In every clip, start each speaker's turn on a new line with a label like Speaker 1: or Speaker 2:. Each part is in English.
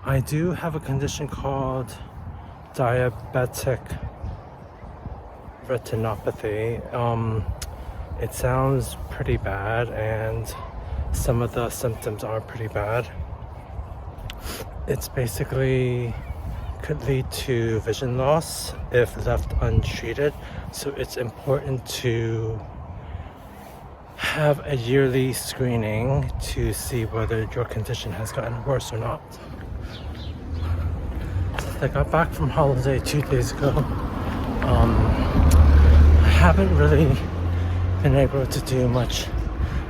Speaker 1: I do have a condition called diabetic retinopathy. It sounds pretty bad, and some of the symptoms are pretty bad. It's basically could lead to vision loss if left untreated. So it's important to have a yearly screening to see whether your condition has gotten worse or not. I got back from holiday 2 days ago. I haven't really been able to do much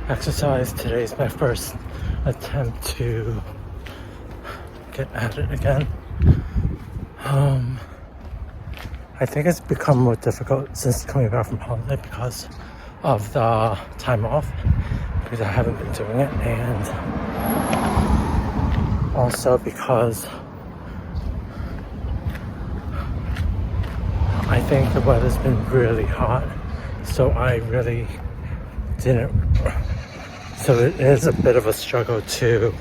Speaker 1: exercise. Today's my first attempt to get at it again. I think it's become more difficult since coming back from holiday because of the time off, because I haven't been doing it, and also because I think the weather's been really hot, so I really didn't, so it is a bit of a struggle to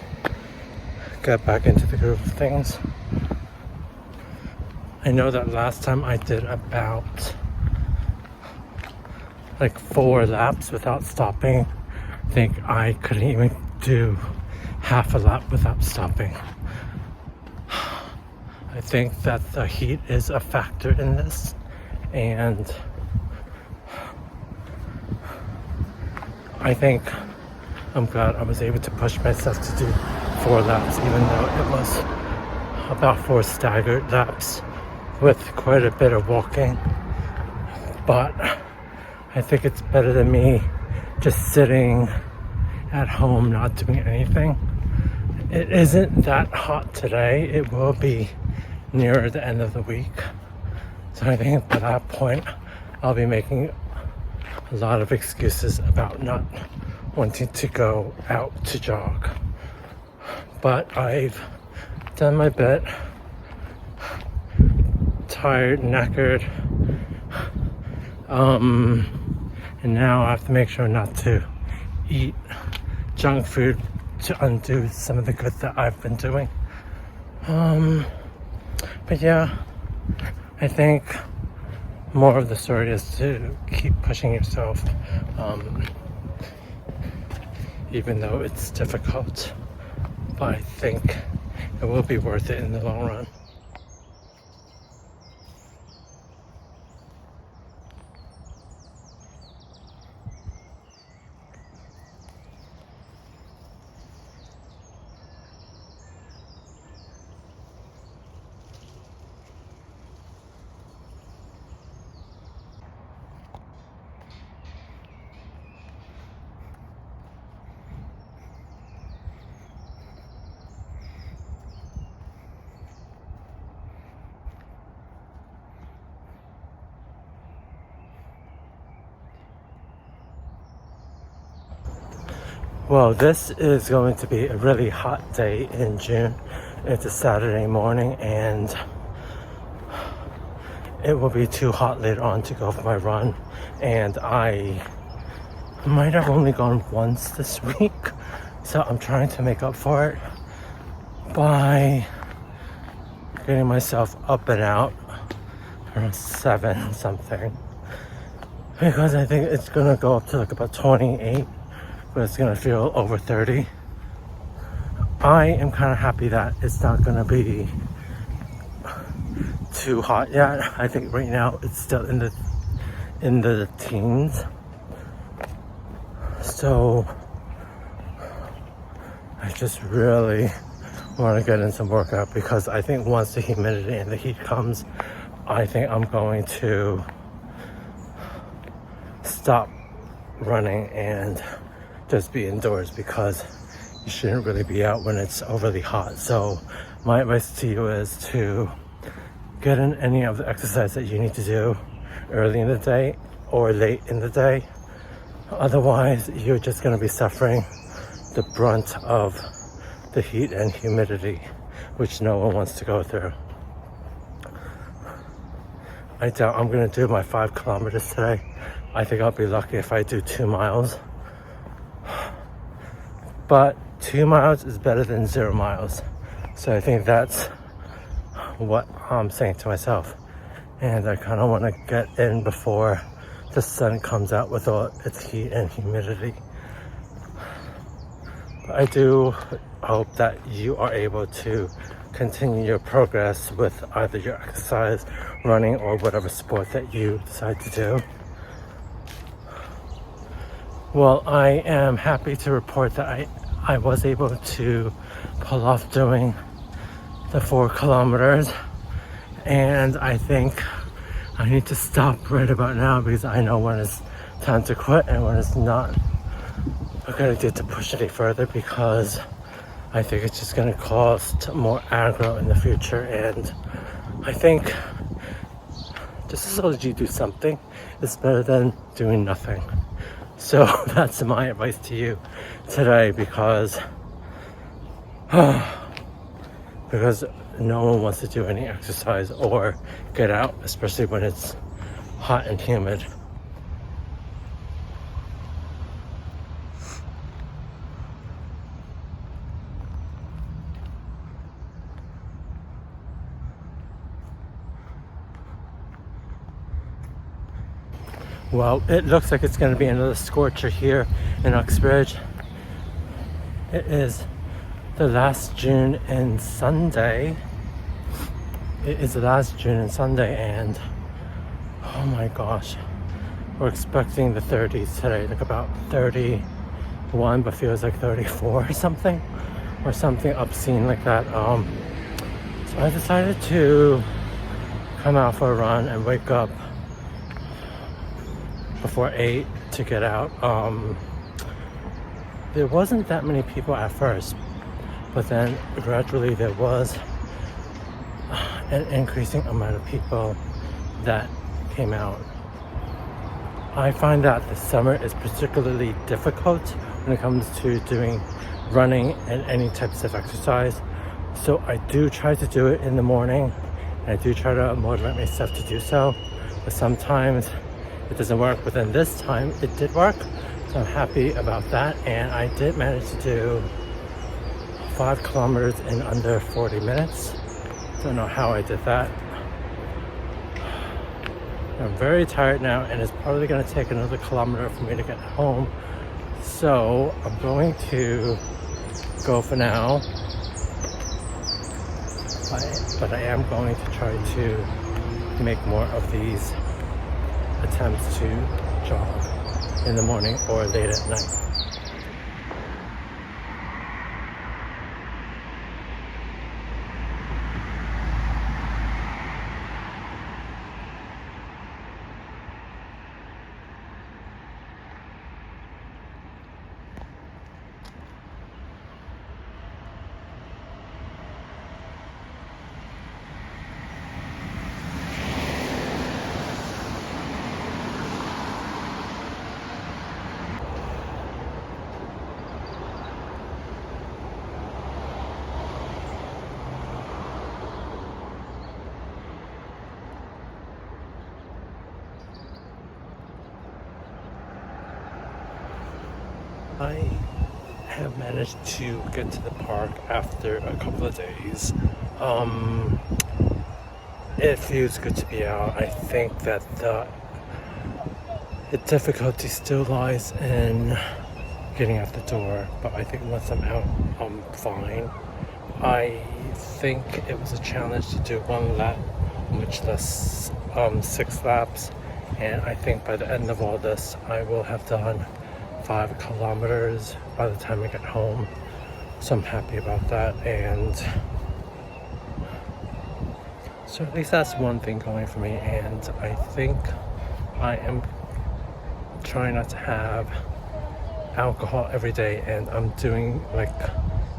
Speaker 1: get back into the groove of things. I know that last time I did about like 4 laps without stopping. I think I couldn't even do half a lap without stopping. I think that the heat is a factor in this, and I think I'm glad I was able to push myself to do 4 laps, even though it was about 4 staggered laps with quite a bit of walking. But I think it's better than me just sitting at home not doing anything. It isn't that hot today. It will be nearer the end of the week. So I think by that point I'll be making a lot of excuses about not wanting to go out to jog. But I've done my bit. Tired, knackered. And now I have to make sure not to eat junk food to undo some of the good that I've been doing. But yeah, I think more of the story is to keep pushing yourself, even though it's difficult. But I think it will be worth it in the long run. Well, this is going to be a really hot day in June. It's a Saturday morning, and it will be too hot later on to go for my run. And I might have only gone once this week, so I'm trying to make up for it by getting myself up and out around 7 something, because I think it's gonna go up to like about 28. But it's gonna feel over 30. I am kind of happy that it's not gonna be too hot yet. I think right now it's still in the teens. So I just really want to get in some workout, because I think once the humidity and the heat comes, I think I'm going to stop running and just be indoors, because you shouldn't really be out when it's overly hot. So my advice to you is to get in any of the exercise that you need to do early in the day or late in the day. Otherwise, you're just going to be suffering the brunt of the heat and humidity, which no one wants to go through. I doubt I'm going to do my 5 kilometers today. I think I'll be lucky if I do 2 miles. But 2 miles is better than 0 miles. So I think that's what I'm saying to myself. And I kind of want to get in before the sun comes out with all its heat and humidity. But I do hope that you are able to continue your progress with either your exercise, running, or whatever sport that you decide to do. Well, I am happy to report that I was able to pull off doing the 4 kilometers, and I think I need to stop right about now because I know when it's time to quit and when it's not a good idea to push any further, because I think it's just going to cause more aggro in the future. And I think just as long as you do something, it's better than doing nothing. So that's my advice to you today, because no one wants to do any exercise or get out, especially when it's hot and humid. Well, it looks like it's going to be another scorcher here in Uxbridge. It is the last June and Sunday. It is the last June and Sunday, and oh my gosh, we're expecting the 30s today, like about 31, but feels like 34 or something obscene like that. So I decided to come out for a run and wake up before 8 to get out. There wasn't that many people at first, but then gradually there was an increasing amount of people that came out. I find that the summer is particularly difficult when it comes to doing running and any types of exercise. So I do try to do it in the morning, and I do try to motivate myself to do so, but sometimes it doesn't work. But then this time it did work, so I'm happy about that. And I did manage to do 5 kilometers in under 40 minutes. Don't know how I did that. I'm very tired now, and it's probably going to take another kilometer for me to get home. So I'm going to go for now. But I am going to try to make more of these attempts to jog in the morning or late at night. I have managed to get to the park after a couple of days. It feels good to be out. I think that the difficulty still lies in getting out the door, but I think once I'm out, I'm fine. I think it was a challenge to do 1 lap, much less 6 laps, and I think by the end of all this, I will have done 5 kilometers by the time I get home. So I'm happy about that, and so at least that's one thing going for me. And I think I am trying not to have alcohol every day, and I'm doing like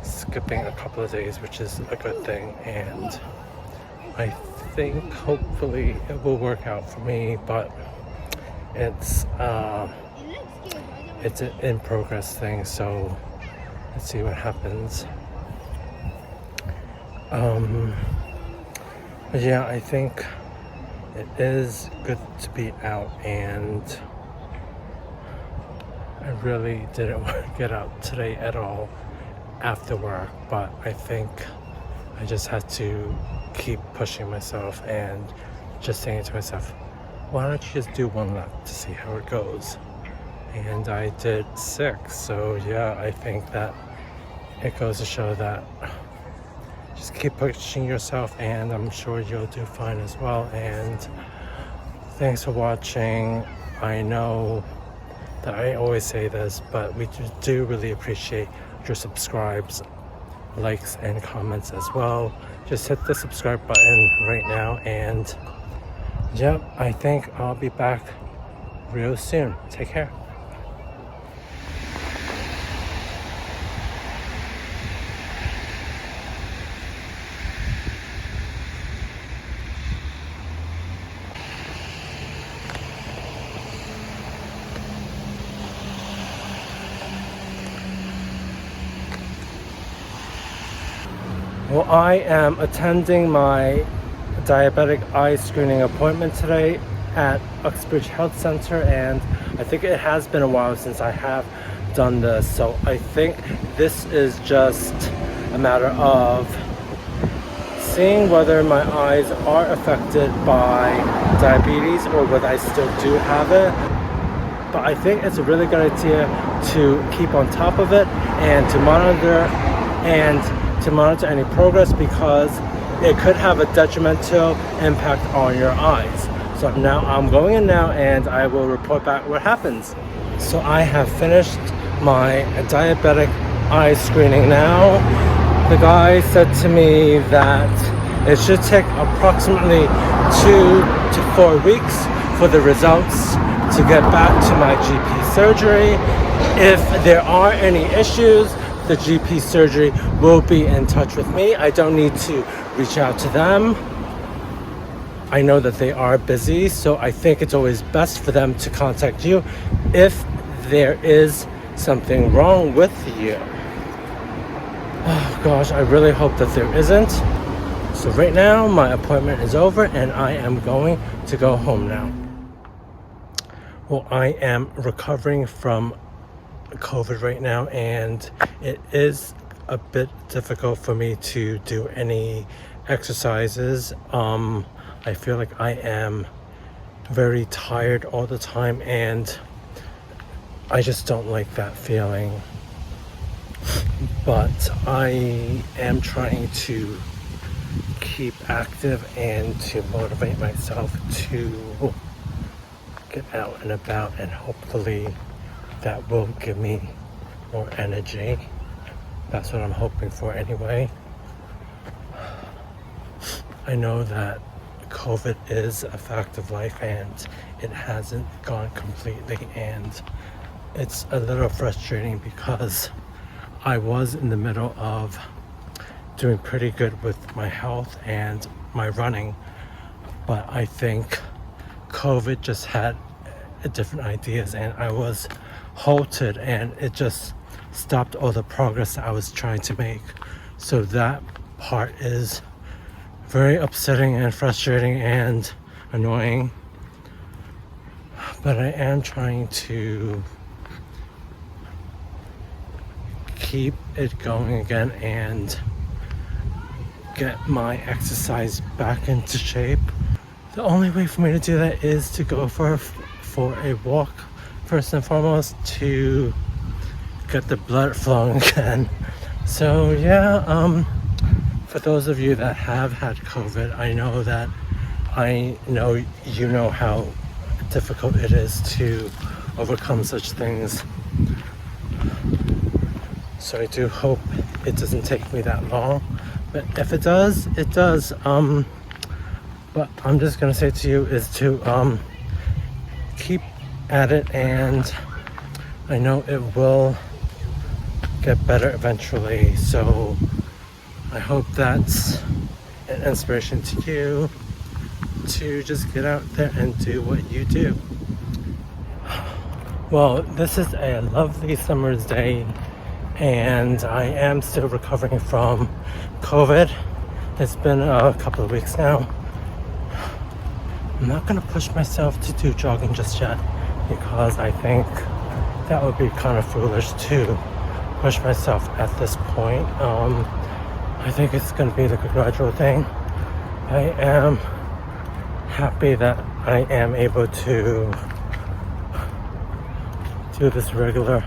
Speaker 1: skipping a couple of days, which is a good thing. And I think hopefully it will work out for me, but it's an in progress thing, so let's see what happens. But yeah, I think it is good to be out, and I really didn't want to get out today at all after work, but I think I just had to keep pushing myself and just saying to myself, why don't you just do one lap to see how it goes? And I did 6. So yeah, I think that it goes to show that just keep pushing yourself, and I'm sure you'll do fine as well. And thanks for watching. I know that I always say this, but we do really appreciate your subscribes, likes, and comments as well. Just hit the subscribe button right now, and yep, I think I'll be back real soon. Take care. Well, I am attending my diabetic eye screening appointment today at Uxbridge Health Center, and I think it has been a while since I have done this, so I think this is just a matter of seeing whether my eyes are affected by diabetes or whether I still do have it. But I think it's a really good idea to keep on top of it and to monitor any progress, because it could have a detrimental impact on your eyes. So now I'm going in now, and I will report back what happens. So I have finished my diabetic eye screening now. The guy said to me that it should take approximately 2 to 4 weeks for the results to get back to my GP surgery. If there are any issues, the GP surgery will be in touch with me. I don't need to reach out to them. I know that they are busy, so I think it's always best for them to contact you if there is something wrong with you. Oh gosh, I really hope that there isn't. So right now, my appointment is over and I am going to go home now. Well, I am recovering from COVID right now, and it is a bit difficult for me to do any exercises. I feel like I am very tired all the time, and I just don't like that feeling. But I am trying to keep active and to motivate myself to get out and about, and hopefully that will give me more energy. That's what I'm hoping for anyway. I know that COVID is a fact of life and it hasn't gone completely, and it's a little frustrating because I was in the middle of doing pretty good with my health and my running, but I think COVID just had different ideas and I was halted, and it just stopped all the progress that I was trying to make. So that part is very upsetting and frustrating and annoying, but I am trying to keep it going again and get my exercise back into shape. The only way for me to do that is to go for a walk, first and foremost, to get the blood flowing again. So yeah, for those of you that have had COVID, I know you know how difficult it is to overcome such things. So I do hope it doesn't take me that long, but if it does, it does. But I'm just gonna say to you is to keep at it, and I know it will get better eventually. So I hope that's an inspiration to you to just get out there and do what you do. Well, this is a lovely summer's day, and I am still recovering from COVID. It's been a couple of weeks now. I'm not gonna push myself to do jogging just yet, because I think that would be kind of foolish to push myself at this point. I think it's going to be like a gradual thing. I am happy that I am able to do this regular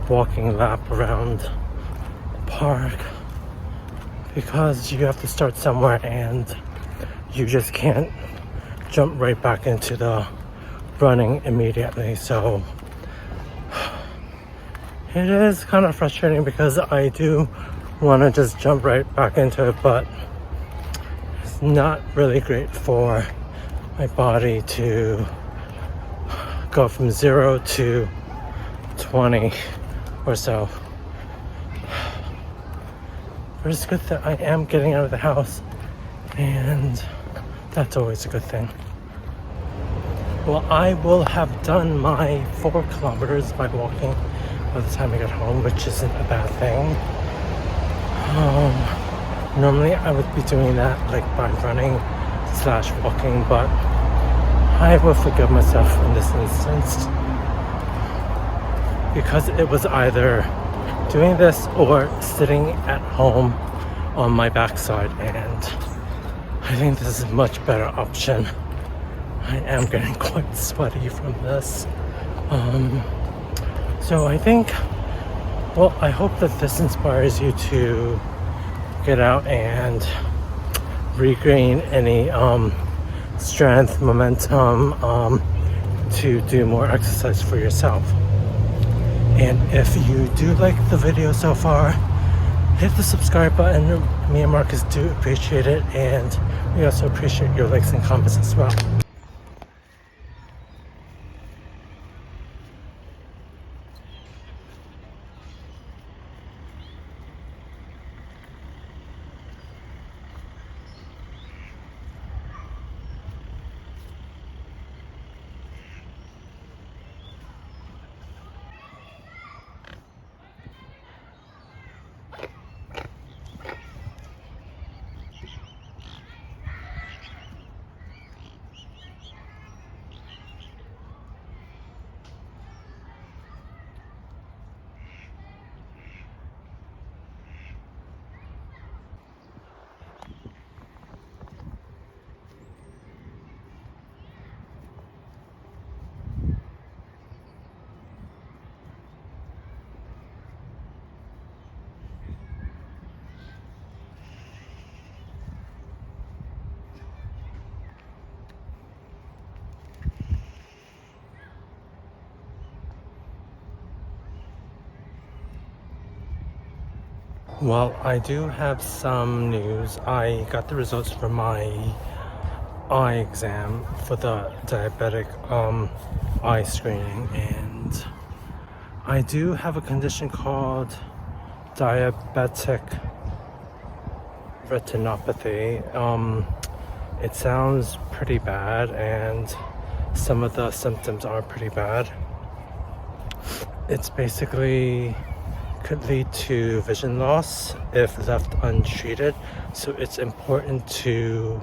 Speaker 1: walking lap around the park, because you have to start somewhere and you just can't jump right back into the running immediately. So it is kind of frustrating because I do want to just jump right back into it, but it's not really great for my body to go from 0 to 20 or so. But it's good that I am getting out of the house, and that's always a good thing. Well, I will have done my 4 kilometers by walking by the time I get home, which isn't a bad thing. Normally I would be doing that like by running / walking, but I will forgive myself in this instance, because it was either doing this or sitting at home on my backside, and I think this is a much better option. I am getting quite sweaty from this. So I think, well, I hope that this inspires you to get out and regain any strength, momentum, to do more exercise for yourself. And if you do like the video so far, hit the subscribe button. Me and Marcus do appreciate it, and we also appreciate your likes and comments as well. Well, I do have some news. I got the results for my eye exam for the diabetic eye screening, and I do have a condition called diabetic retinopathy. It sounds pretty bad, and some of the symptoms are pretty bad. It's basically could lead to vision loss if left untreated, so it's important to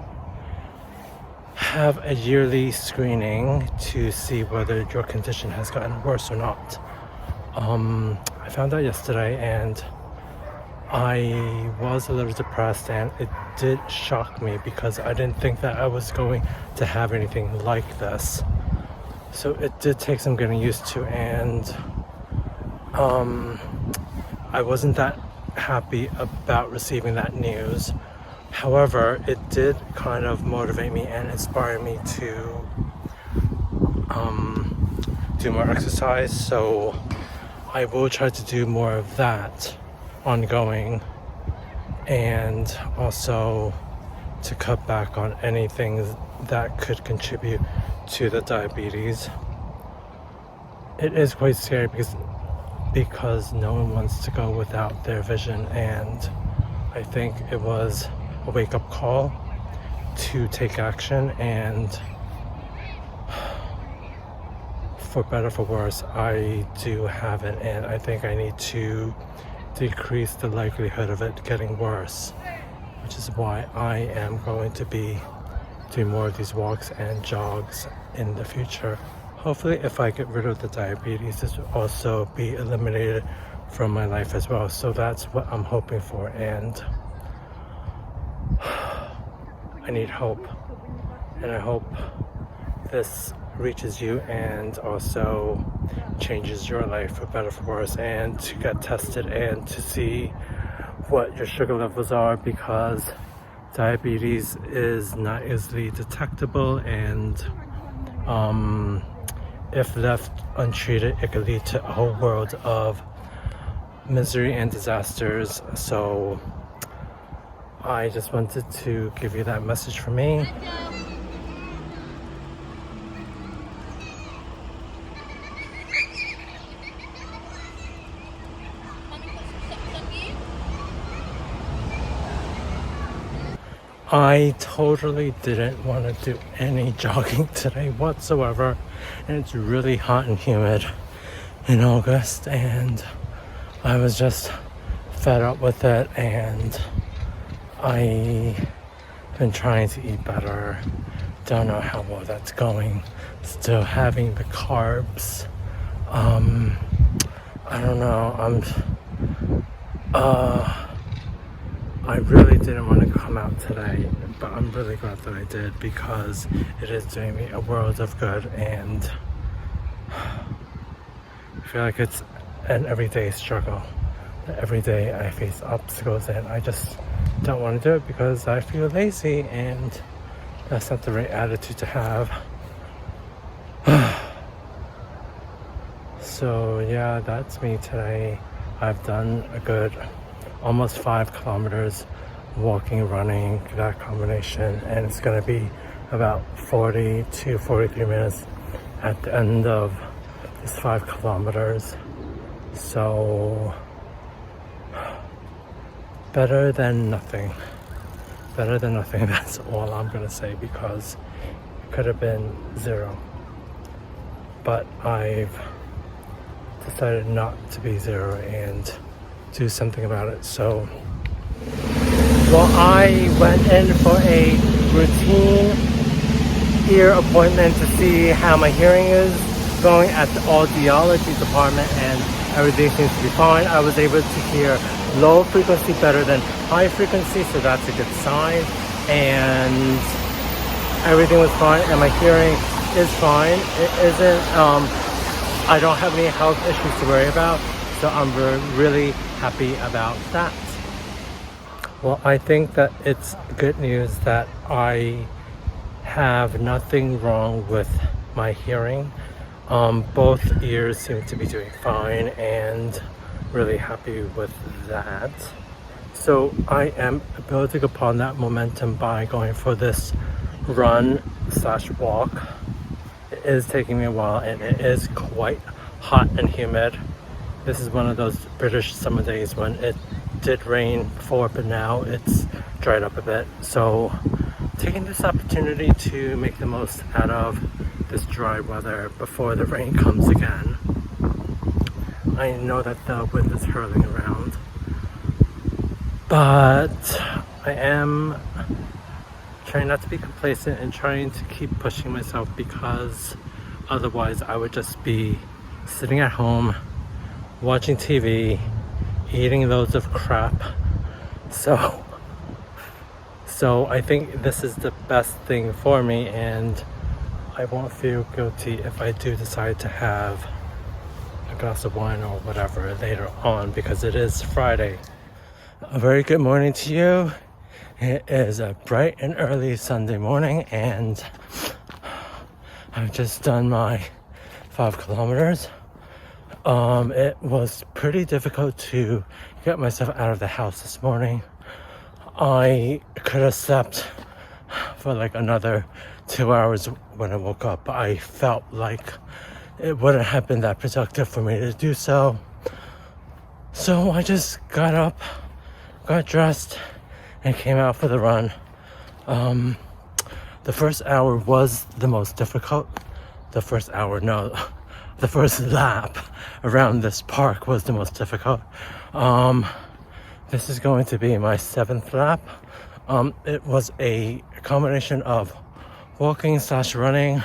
Speaker 1: have a yearly screening to see whether your condition has gotten worse or not. I found out yesterday, and I was a little depressed, and it did shock me because I didn't think that I was going to have anything like this. So it did take some getting used to, and I wasn't that happy about receiving that news. However, it did kind of motivate me and inspire me to do more exercise. So I will try to do more of that ongoing, and also to cut back on anything that could contribute to the diabetes. It is quite scary because no one wants to go without their vision, and I think it was a wake-up call to take action, and for better for worse, I do have it, and I think I need to decrease the likelihood of it getting worse, which is why I am going to be doing more of these walks and jogs in the future. Hopefully, if I get rid of the diabetes, this will also be eliminated from my life as well. So that's what I'm hoping for. And I need hope, and I hope this reaches you and also changes your life for better, for worse, and to get tested and to see what your sugar levels are, because diabetes is not easily detectable, and if left untreated, it could lead to a whole world of misery and disasters. So I just wanted to give you that message from me. I totally didn't want to do any jogging today whatsoever, and it's really hot and humid in August, and I was just fed up with it, and I've been trying to eat better. Don't know how well that's going. Still having the carbs. I don't know. I really didn't want to come out today, but I'm really glad that I did, because it is doing me a world of good, and I feel like it's an everyday struggle. Every day I face obstacles, and I just don't want to do it because I feel lazy, and that's not the right attitude to have. So yeah, that's me today. I've done a good almost 5 kilometers walking, running, that combination, and it's going to be about 40 to 43 minutes at the end of this 5 kilometers. So better than nothing. That's all I'm going to say, because it could have been 0, but I've decided not to be 0 and do something about it. So, well, I went in for a routine ear appointment to see how my hearing is going at the audiology department, and everything seems to be fine. I was able to hear low frequency better than high frequency, so that's a good sign, and everything was fine, and my hearing is fine. It isn't, I don't have any health issues to worry about, so I'm really happy about that. Well, I think that it's good news that I have nothing wrong with my hearing. Both ears seem to be doing fine, and really happy with that. So I am building upon that momentum by going for this run/walk. It is taking me a while, and it is quite hot and humid. This is one of those British summer days when it did rain before, but now it's dried up a bit. So taking this opportunity to make the most out of this dry weather before the rain comes again. I know that the wind is hurling around, but I am trying not to be complacent and trying to keep pushing myself, because otherwise I would just be sitting at home watching TV, eating loads of crap. So I think this is the best thing for me, and I won't feel guilty if I do decide to have a glass of wine or whatever later on, because it is Friday. A very good morning to you. It is a bright and early Sunday morning, and I've just done my 5 kilometers. It was pretty difficult to get myself out of the house this morning. I could have slept for like another 2 hours when I woke up. I felt like it wouldn't have been that productive for me to do so. So I just got up, got dressed, and came out for the run. The first hour was the most difficult. The first lap around this park was the most difficult. This is going to be my 7th lap. It was a combination of walking/running.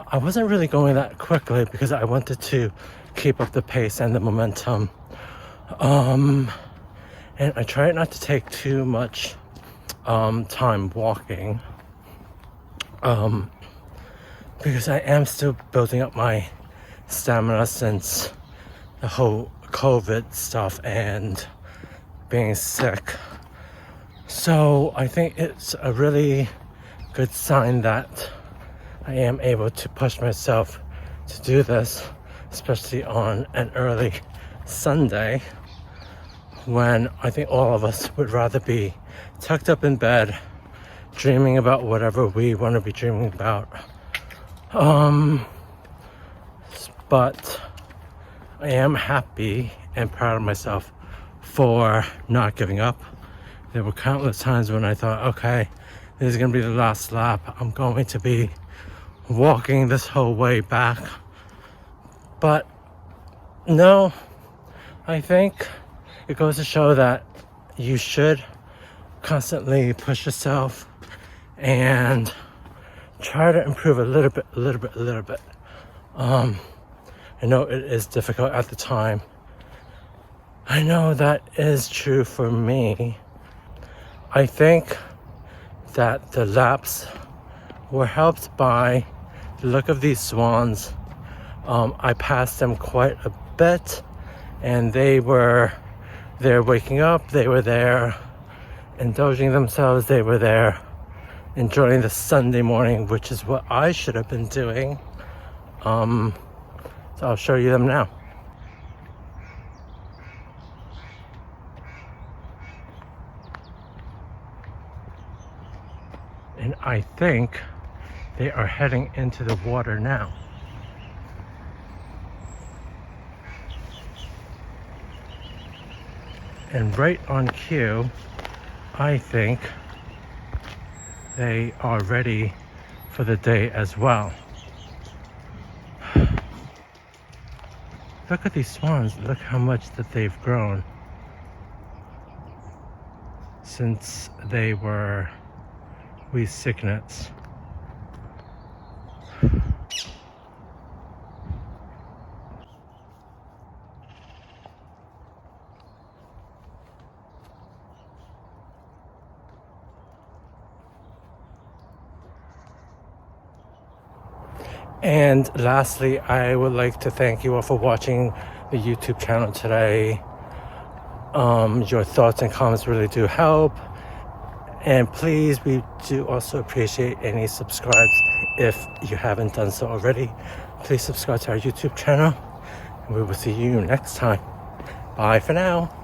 Speaker 1: I wasn't really going that quickly because I wanted to keep up the pace and the momentum. And I tried not to take too much time walking, because I am still building up my stamina since the whole COVID stuff and being sick. So I think it's a really good sign that I am able to push myself to do this, especially on an early Sunday when I think all of us would rather be tucked up in bed dreaming about whatever we want to be dreaming about. But I am happy and proud of myself for not giving up. There were countless times when I thought, okay, this is going to be the last lap. I'm going to be walking this whole way back. But no, I think it goes to show that you should constantly push yourself and try to improve a little bit. I know it is difficult at the time. I know that is true for me. I think that the laps were helped by the look of these swans. I passed them quite a bit, and they were there waking up, they were there indulging themselves, they were there enjoying the Sunday morning, which is what I should have been doing. So I'll show you them now. And I think they are heading into the water now. And right on cue, I think they are ready for the day as well. Look at these swans. Look how much that they've grown since they were wee cygnets. And lastly, I would like to thank you all for watching the YouTube channel today. Your thoughts and comments really do help. And please, we do also appreciate any subscribes. If you haven't done so already, please subscribe to our YouTube channel. And we will see you next time. Bye for now.